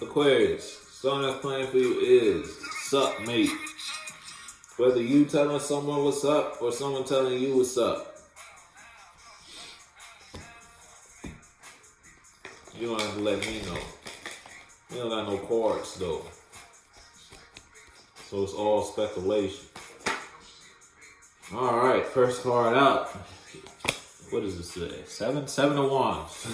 Aquarius, song that's playing for you is Sup Mate. Whether you telling someone what's up or someone telling you what's up, you don't have to let me know. You don't got no cards though. So it's all speculation. Alright, first card out. What does this say? Seven of Wands.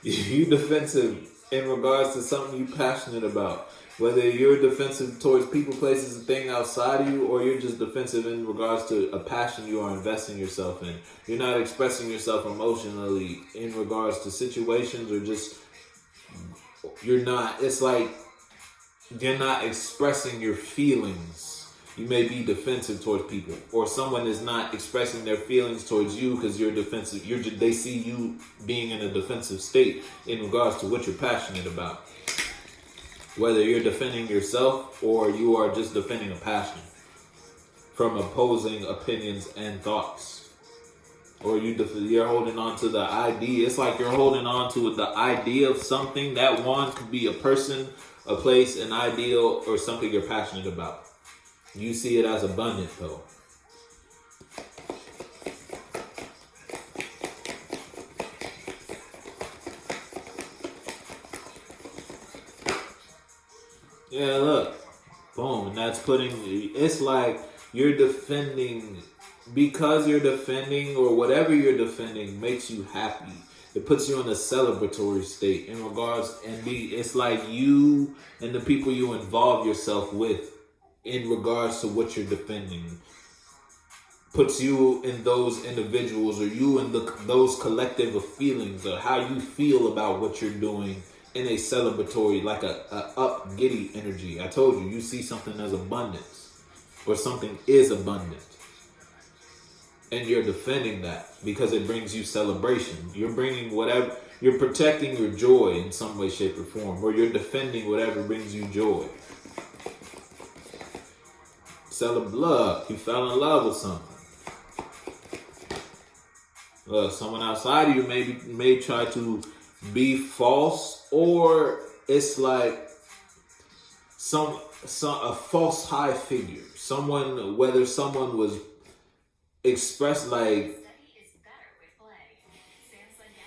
You defensive in regards to something you're passionate about. Whether you're defensive towards people, places, and things outside of you, or you're just defensive in regards to a passion you are investing yourself in. You're not expressing yourself emotionally in regards to situations, or just, it's like you're not expressing your feelings. You may be defensive towards people, or someone is not expressing their feelings towards you because you're defensive. They see you being in a defensive state in regards to what you're passionate about. Whether you're defending yourself or you are just defending a passion from opposing opinions and thoughts, or you're holding on to the idea. It's like you're holding on to the idea of something. That one could be a person, a place, an ideal, or something you're passionate about. You see it as abundant, though. Yeah, look. Boom. And that's it's like you're defending, because you're defending, or whatever you're defending makes you happy. It puts you in a celebratory state in regards, it's like you and the people you involve yourself with in regards to what you're defending puts you in those individuals, or you in those collective of feelings, or how you feel about what you're doing in a celebratory, like a up giddy energy. I told you see something as abundance, or something is abundant, and you're defending that because it brings you celebration. You're bringing whatever, you're protecting your joy in some way, shape, or form, or you're defending whatever brings you joy. Love. You fell in love with something. Someone outside of you may try to be false, or it's like a false high figure. Whether someone was expressed like,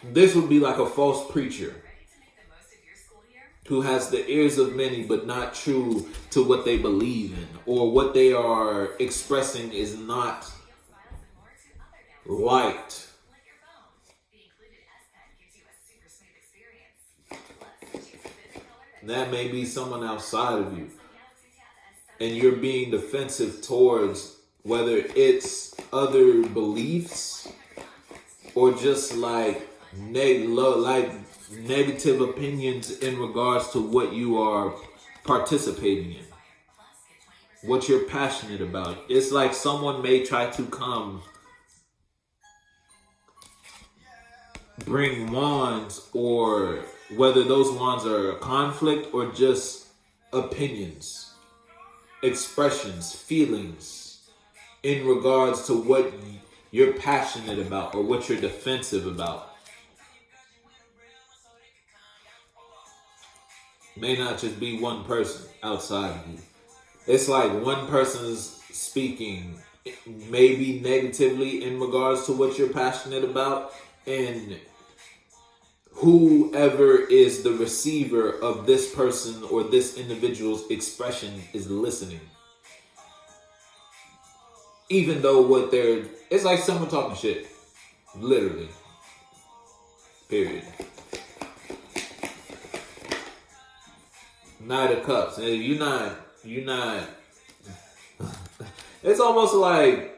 this would be like a false preacher who has the ears of many but not true to what they believe in, or what they are expressing is not right. That may be someone outside of you, and you're being defensive towards whether it's other beliefs or just like negative opinions in regards to what you are participating in, what you're passionate about. It's like someone may try to come bring wands, or whether those wands are a conflict or just opinions, expressions, feelings in regards to what you're passionate about or what you're defensive about. May not just be one person outside of you. It's like one person's speaking maybe negatively in regards to what you're passionate about, and whoever is the receiver of this person or this individual's expression is listening. Even though it's like someone talking shit. Literally. Period. Knight of Cups. You're not. It's almost like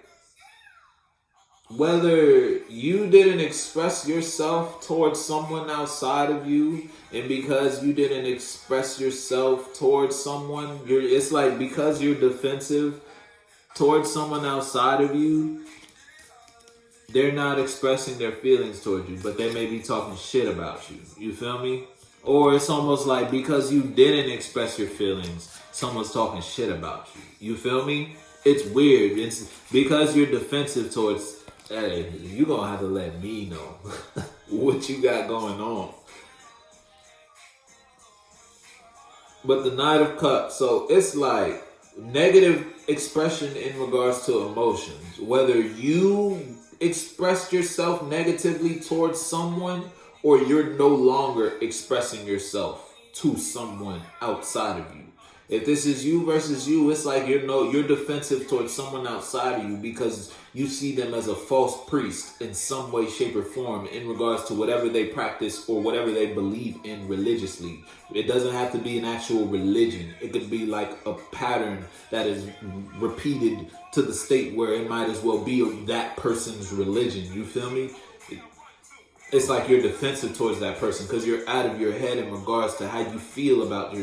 whether you didn't express yourself towards someone outside of you, and because you didn't express yourself towards someone, it's like because you're defensive towards someone outside of you, they're not expressing their feelings towards you, but they may be talking shit about you. You feel me? Or it's almost like because you didn't express your feelings, someone's talking shit about you. You feel me? It's weird. It's because you're defensive towards, hey, you're going to have to let me know what you got going on. But the Knight of Cups, so it's like negative expression in regards to emotions. Whether you expressed yourself negatively towards someone or you're no longer expressing yourself to someone outside of you. If this is you versus you, it's like you're defensive towards someone outside of you because you see them as a false priest in some way, shape, or form in regards to whatever they practice or whatever they believe in religiously. It doesn't have to be an actual religion. It could be like a pattern that is repeated to the state where it might as well be that person's religion. You feel me? It's like you're defensive towards that person because you're out of your head in regards to how you feel about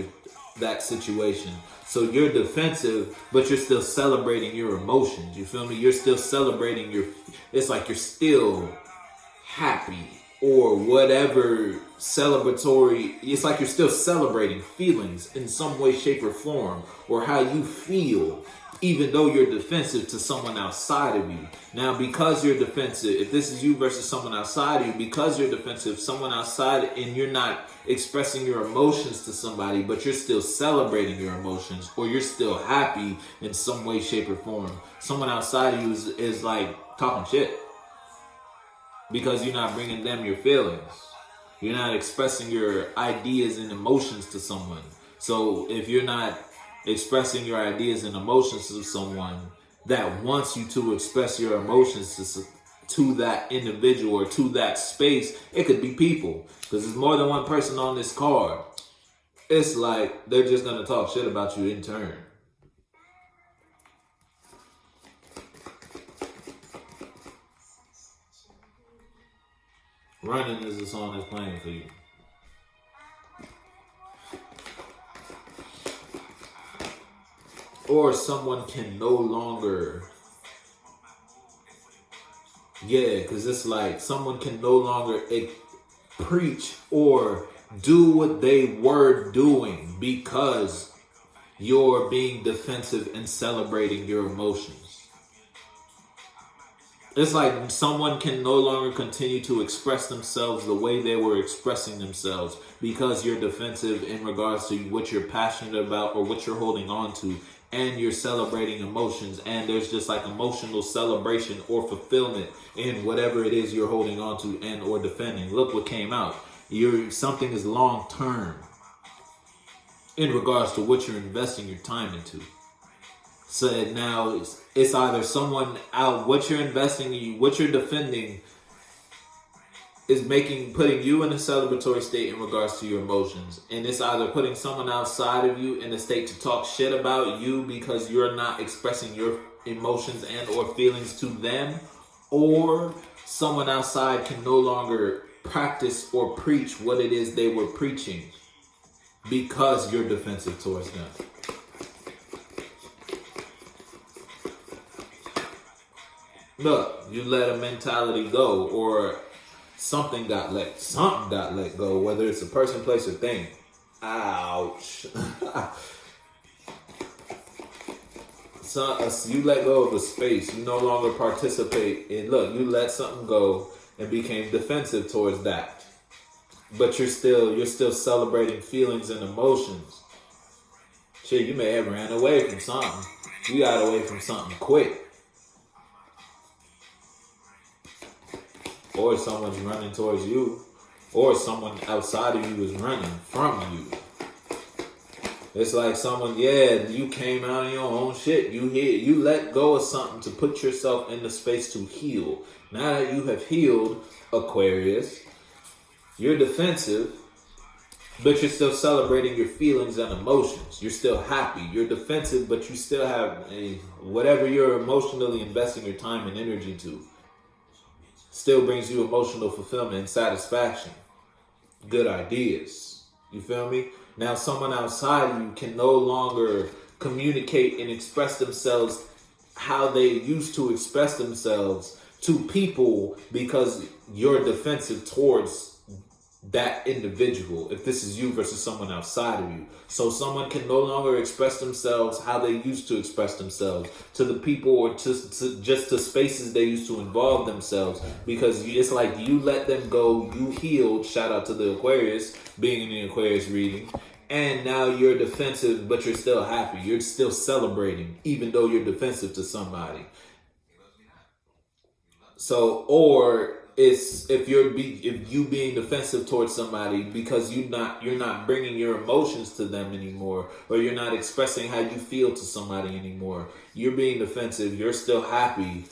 that situation. So you're defensive, but you're still celebrating your emotions. You feel me? You're still celebrating it's like you're still happy or whatever celebratory. It's like you're still celebrating feelings in some way, shape, or form, or how you feel, even though you're defensive to someone outside of you. Now, because you're defensive, if this is you versus someone outside of you, because you're defensive, someone outside, and you're not expressing your emotions to somebody, but you're still celebrating your emotions, or you're still happy in some way, shape, or form. Someone outside of you is like talking shit because you're not bringing them your feelings. You're not expressing your ideas and emotions to someone. So if you're not expressing your ideas and emotions to someone that wants you to express your emotions to that individual or to that space, it could be people, because there's more than one person on this card. It's like they're just going to talk shit about you in turn. Running is the song that's playing for you. Or someone can no longer, because it's like someone can no longer preach or do what they were doing because you're being defensive and celebrating your emotions. It's like someone can no longer continue to express themselves the way they were expressing themselves because you're defensive in regards to what you're passionate about or what you're holding on to, and you're celebrating emotions, and there's just like emotional celebration or fulfillment in whatever it is you're holding on to and or defending. Look what came out. Something is long term in regards to what you're investing your time into. So now it's either someone out, what you're investing in, what you're defending is putting you in a celebratory state in regards to your emotions. And it's either putting someone outside of you in a state to talk shit about you because you're not expressing your emotions and or feelings to them, or someone outside can no longer practice or preach what it is they were preaching because you're defensive towards them. Look, you let a mentality go, or something got let go, whether it's a person, place, or thing. Ouch. So you let go of a space. You no longer participate in. Look, you let something go and became defensive towards that. But you're still celebrating feelings and emotions. Shit, you may have ran away from something. You got away from something quick. Or someone's running towards you, or someone outside of you is running from you. It's like someone, you came out of your own shit. You let go of something to put yourself in the space to heal. Now that you have healed, Aquarius, you're defensive, but you're still celebrating your feelings and emotions. You're still happy. You're defensive, but you still have whatever you're emotionally investing your time and energy to. Still brings you emotional fulfillment and satisfaction. Good ideas. You feel me? Now someone outside of you can no longer communicate and express themselves how they used to express themselves to people because you're defensive towards that individual, if this is you versus someone outside of you. So someone can no longer express themselves how they used to express themselves to the people or to just to spaces they used to involve themselves, because it's like you let them go, you healed, shout out to the Aquarius, being in the Aquarius reading, And now you're defensive, but you're still happy. You're still celebrating, even though you're defensive to somebody. So, or it's if you being defensive towards somebody because you're not bringing your emotions to them anymore, or you're not expressing how you feel to somebody anymore. You're being defensive. You're still happy.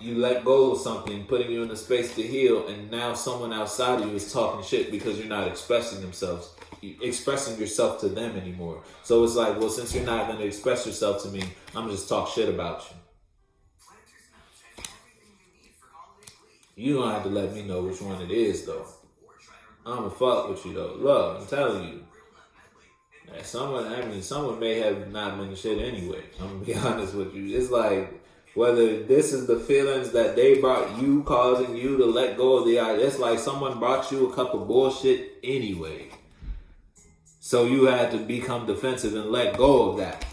You let go of something, putting you in a space to heal, and now someone outside of you is talking shit because you're not expressing yourself to them anymore. So it's like, well, since you're not going to express yourself to me, I'm just talk shit about you. You don't have to let me know which one it is, though. I'ma fuck with you, though. Look, I'm telling you. Someone may have not been shit anyway. I'm gonna be honest with you. It's like, whether this is the feelings that they brought you, causing you to let go of the idea. It's like someone brought you a cup of bullshit anyway. So you had to become defensive and let go of that.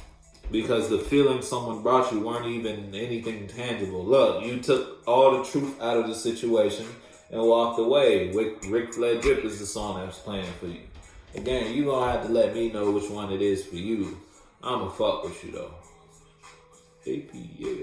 Because the feelings someone brought you weren't even anything tangible. Look, you took all the truth out of the situation and walked away. Rick Fled Drip is the song that's playing for you. Again, you gonna have to let me know which one it is for you. I'ma fuck with you though. AP, yeah.